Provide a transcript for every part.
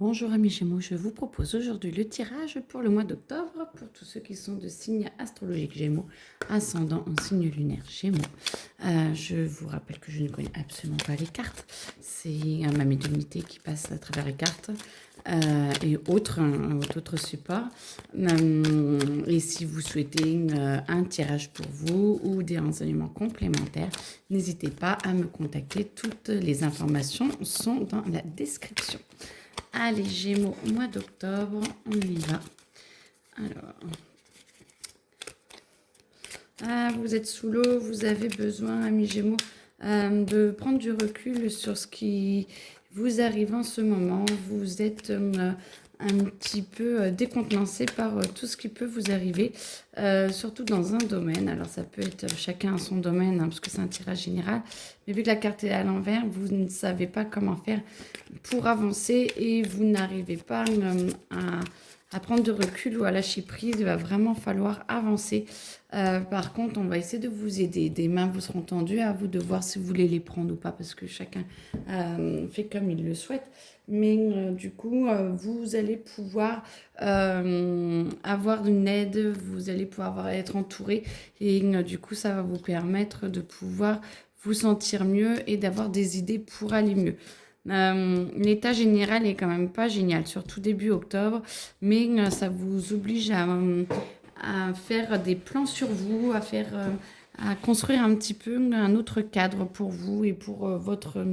Bonjour amis Gémeaux, je vous propose aujourd'hui le tirage pour le mois d'octobre pour tous ceux qui sont de signe astrologique Gémeaux, ascendant en signe lunaire Gémeaux. Je vous rappelle que je ne connais absolument pas les cartes, c'est ma médiumnité qui passe à travers les cartes et autres supports. Et si vous souhaitez un tirage pour vous ou des renseignements complémentaires, n'hésitez pas à me contacter, toutes les informations sont dans la description. Allez, Gémeaux, mois d'octobre, on y va. Alors, vous êtes sous l'eau, vous avez besoin, amis Gémeaux, de prendre du recul sur ce qui vous arrive en ce moment. Vous êtes un petit peu décontenancé par tout ce qui peut vous arriver, surtout dans un domaine. Alors, ça peut être chacun à son domaine, parce que c'est un tirage général. Mais vu que la carte est à l'envers, vous ne savez pas comment faire pour avancer et vous n'arrivez pas à prendre de recul ou à lâcher prise. Il va vraiment falloir avancer. Par contre, on va essayer de vous aider. Des mains vous seront tendues, à vous de voir si vous voulez les prendre ou pas, parce que chacun fait comme il le souhaite. Mais du coup, vous allez pouvoir avoir une aide, vous allez pouvoir être entouré. Et du coup, ça va vous permettre de pouvoir vous sentir mieux et d'avoir des idées pour aller mieux. L'état général est quand même pas génial, surtout début octobre, mais ça vous oblige à faire des plans sur vous, à construire un petit peu un autre cadre pour vous et pour votre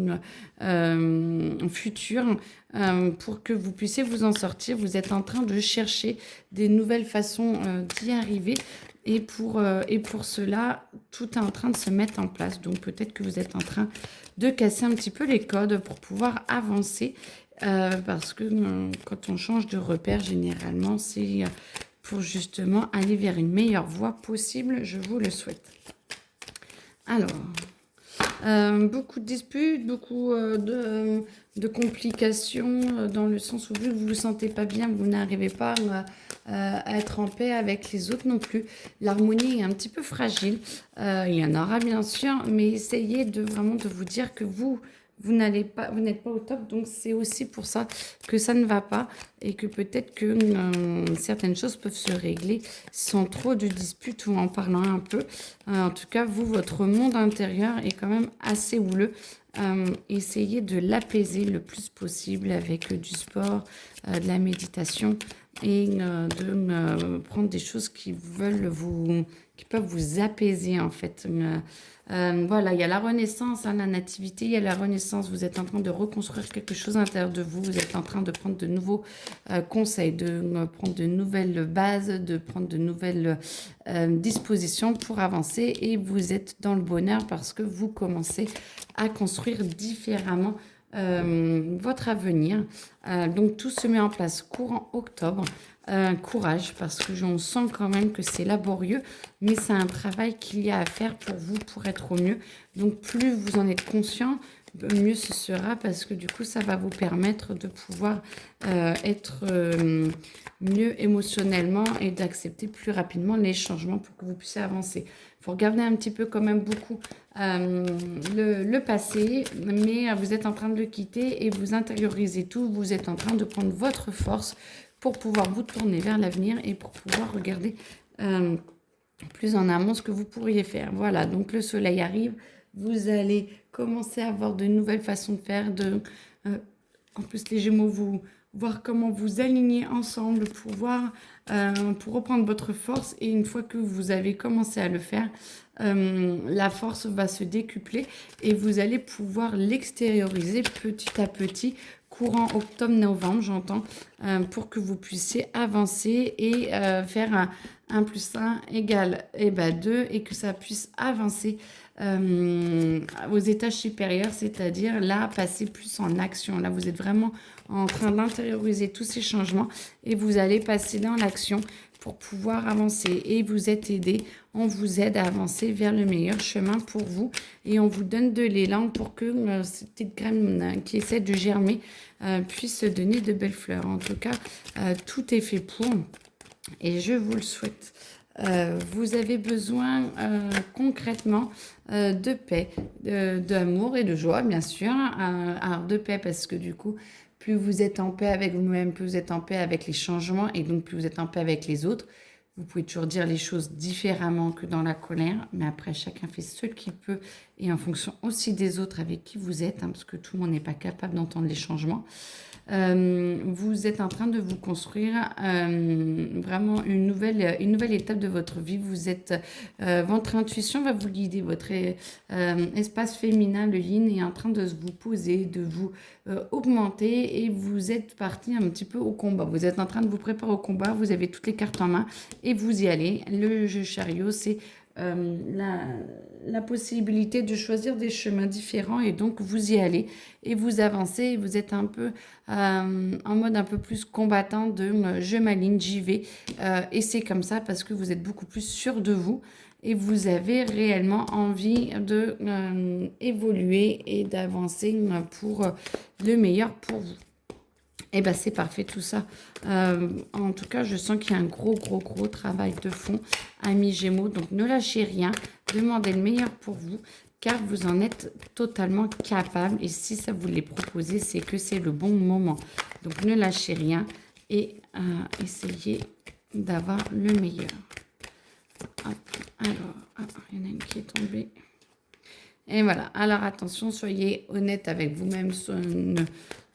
futur, pour que vous puissiez vous en sortir. Vous êtes en train de chercher des nouvelles façons d'y arriver. Et pour cela, tout est en train de se mettre en place. Donc peut-être que vous êtes en train de casser un petit peu les codes pour pouvoir avancer. Parce que quand on change de repère, généralement, c'est pour justement aller vers une meilleure voie possible. Je vous le souhaite. Alors, beaucoup de disputes, beaucoup de complications, dans le sens où vu que vous ne vous sentez pas bien, vous n'arrivez pas à être en paix avec les autres non plus. L'harmonie est un petit peu fragile. Il y en aura bien sûr, mais essayez vraiment de vous dire que vous n'êtes pas au top. Donc c'est aussi pour ça que ça ne va pas et que peut-être que certaines choses peuvent se régler sans trop de disputes ou en parlant un peu. En tout cas, vous, votre monde intérieur est quand même assez houleux. Essayez de l'apaiser le plus possible avec du sport, de la méditation et de prendre des choses qui peuvent vous apaiser en fait. Voilà, il y a la renaissance, la nativité, il y a la renaissance. Vous êtes en train de reconstruire quelque chose à l'intérieur de vous. Vous êtes en train de prendre de nouveaux conseils, de prendre de nouvelles bases, de prendre de nouvelles dispositions pour avancer. Et vous êtes dans le bonheur parce que vous commencez à construire différemment votre avenir. Donc tout se met en place courant octobre. Courage parce que on sent quand même que c'est laborieux, mais c'est un travail qu'il y a à faire pour vous pour être au mieux. Donc plus vous en êtes conscient, mieux ce sera parce que du coup ça va vous permettre de pouvoir être mieux émotionnellement et d'accepter plus rapidement les changements pour que vous puissiez avancer. Il faut regarder un petit peu quand même beaucoup le passé, mais vous êtes en train de le quitter et vous intériorisez tout. Vous êtes en train de prendre votre force pour pouvoir vous tourner vers l'avenir et pour pouvoir regarder plus en amont ce que vous pourriez faire. Voilà, donc le soleil arrive, vous allez commencer à avoir de nouvelles façons de faire, en plus les Gémeaux, vous voir comment vous aligner ensemble pour reprendre votre force. Et une fois que vous avez commencé à le faire, la force va se décupler et vous allez pouvoir l'extérioriser petit à petit, courant octobre-novembre, j'entends, pour que vous puissiez avancer et faire un plus 1 égale 2 et que ça puisse avancer aux étages supérieurs, c'est-à-dire là, passer plus en action. Là, vous êtes vraiment en train d'intérioriser tous ces changements et vous allez passer dans l'action pour pouvoir avancer. Et vous êtes aidé, on vous aide à avancer vers le meilleur chemin pour vous et on vous donne de l'élan pour que cette petite graine qui essaie de germer puisse donner de belles fleurs. En tout cas, tout est fait pour et je vous le souhaite. Vous avez besoin concrètement de paix, d'amour et de joie, bien sûr. Alors de paix parce que du coup, plus vous êtes en paix avec vous-même, plus vous êtes en paix avec les changements et donc plus vous êtes en paix avec les autres. Vous pouvez toujours dire les choses différemment que dans la colère, mais après, chacun fait ce qu'il peut et en fonction aussi des autres avec qui vous êtes, hein, parce que tout le monde n'est pas capable d'entendre les changements. Vous êtes en train de vous construire vraiment une nouvelle étape de votre vie. Votre intuition va vous guider. Votre espace féminin, le yin, est en train de vous poser, de vous augmenter et vous êtes parti un petit peu au combat. Vous êtes en train de vous préparer au combat. Vous avez toutes les cartes en main et vous y allez. Le jeu chariot, c'est la possibilité de choisir des chemins différents et donc vous y allez et vous avancez et vous êtes un peu en mode un peu plus combattant de je m'aligne, j'y vais et c'est comme ça parce que vous êtes beaucoup plus sûr de vous et vous avez réellement envie de évoluer et d'avancer pour le meilleur pour vous. Eh bien, c'est parfait tout ça. En tout cas, je sens qu'il y a un gros travail de fond, amis Gémeaux. Donc, ne lâchez rien. Demandez le meilleur pour vous, car vous en êtes totalement capable. Et si ça vous l'est proposé, c'est que c'est le bon moment. Donc, ne lâchez rien et essayez d'avoir le meilleur. Hop, alors, il y en a une qui est tombée. Et voilà. Alors, attention, soyez honnête avec vous-même.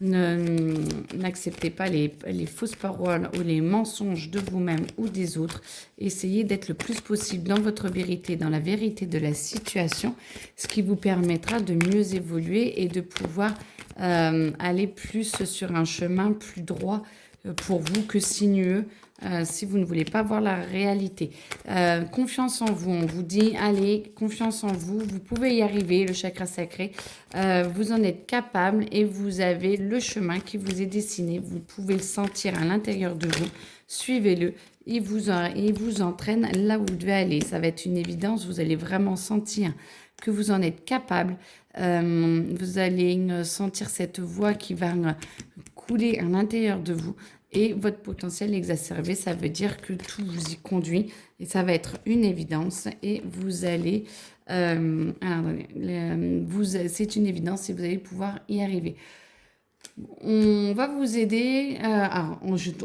N'acceptez pas les fausses paroles ou les mensonges de vous-même ou des autres. Essayez d'être le plus possible dans votre vérité, dans la vérité de la situation, ce qui vous permettra de mieux évoluer et de pouvoir aller plus sur un chemin plus droit pour vous que sinueux. Si vous ne voulez pas voir la réalité. Confiance en vous, on vous dit, allez, confiance en vous, vous pouvez y arriver, le chakra sacré, vous en êtes capable et vous avez le chemin qui vous est dessiné, vous pouvez le sentir à l'intérieur de vous, suivez-le, il vous entraîne là où vous devez aller, ça va être une évidence, vous allez vraiment sentir que vous en êtes capable, vous allez sentir cette voix qui va couler à l'intérieur de vous. Et votre potentiel exacerbé, ça veut dire que tout vous y conduit et ça va être une évidence et vous allez, c'est une évidence et vous allez pouvoir y arriver. On va vous aider,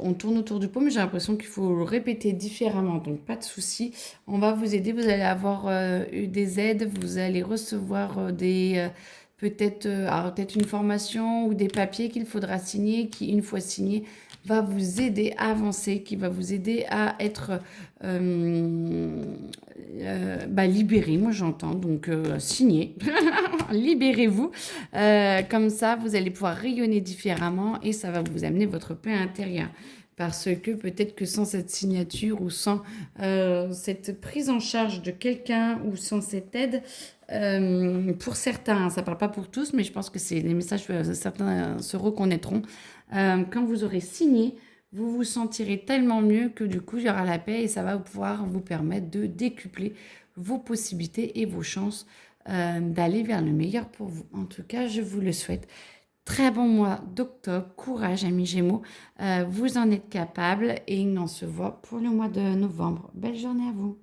on tourne autour du pot, mais j'ai l'impression qu'il faut le répéter différemment, donc pas de souci. On va vous aider, vous allez avoir des aides, vous allez recevoir peut-être une formation ou des papiers qu'il faudra signer, qui une fois signés va vous aider à avancer, qui va vous aider à être libéré, moi j'entends, donc signez, libérez-vous, comme ça vous allez pouvoir rayonner différemment et ça va vous amener votre paix intérieure. Parce que peut-être que sans cette signature ou sans cette prise en charge de quelqu'un ou sans cette aide, pour certains, ça ne parle pas pour tous, mais je pense que c'est les messages, certains se reconnaîtront. Quand vous aurez signé, vous vous sentirez tellement mieux que du coup, il y aura la paix et ça va pouvoir vous permettre de décupler vos possibilités et vos chances d'aller vers le meilleur pour vous. En tout cas, je vous le souhaite. Très bon mois d'octobre, courage amis Gémeaux, vous en êtes capables et on se voit pour le mois de novembre. Belle journée à vous.